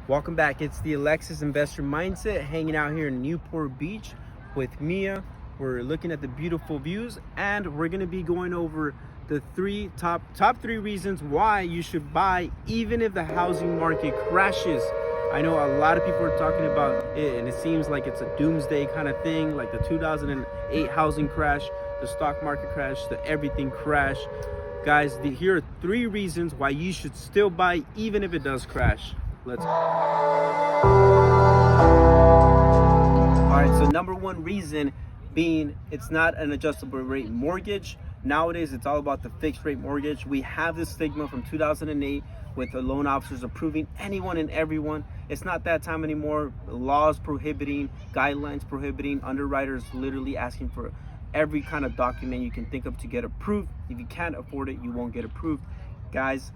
Welcome back. It's the Alexis Investor Mindset, hanging out here in Newport Beach with Mia. We're looking at the beautiful views, and we're going to be going over the top three reasons why you should buy even if the housing market crashes. I know a lot of people are talking about it, and it seems like it's a doomsday kind of thing, like the 2008 housing crash, the stock market crash, the everything crash. Guys, here are three reasons why you should still buy even if it does crash. Let's go. All right, so number one reason being it's not an adjustable rate mortgage. Nowadays, it's all about the fixed rate mortgage. We have this stigma from 2008 with the loan officers approving anyone and everyone. It's not that time anymore. Laws prohibiting, guidelines prohibiting, underwriters literally asking for every kind of document you can think of to get approved. If you can't afford it, you won't get approved. Guys,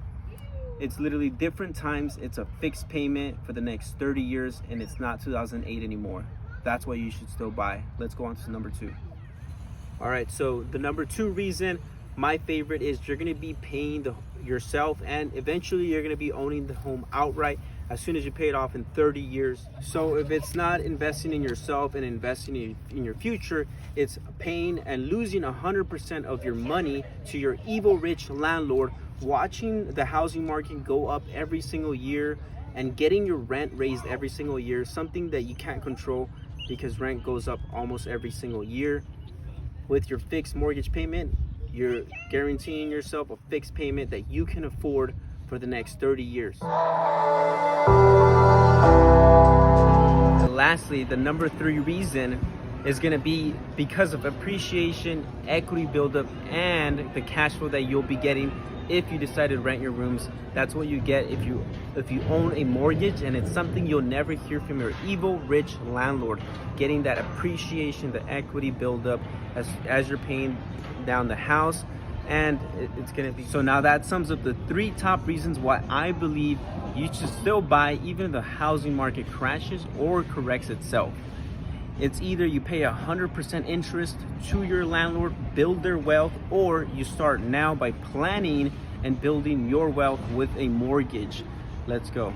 it's literally different times. It's a fixed payment for the next 30 years, and it's not 2008 anymore. That's why you should still buy. Let's go on to number two. All right, so the number two reason, my favorite, is you're gonna be paying yourself, and eventually you're gonna be owning the home outright as soon as you pay it off in 30 years. So if it's not investing in yourself and investing in your future, it's paying and losing 100% of your money to your evil rich landlord, watching the housing market go up every single year and getting your rent raised every single year, something that you can't control because rent goes up almost every single year. With your fixed mortgage payment, you're guaranteeing yourself a fixed payment that you can afford for the next 30 years. And lastly, the number three reason is going to be because of appreciation, equity buildup, and the cash flow that you'll be getting if you decide to rent your rooms. That's what you get if you own a mortgage, and it's something you'll never hear from your evil rich landlord. Getting that appreciation, the equity buildup as you're paying down the house, and it's gonna be so. Now that sums up the three top reasons why I believe you should still buy even if the housing market crashes or corrects itself. It's either you pay 100% interest to your landlord, build their wealth, or you start now by planning and building your wealth with a mortgage. Let's go.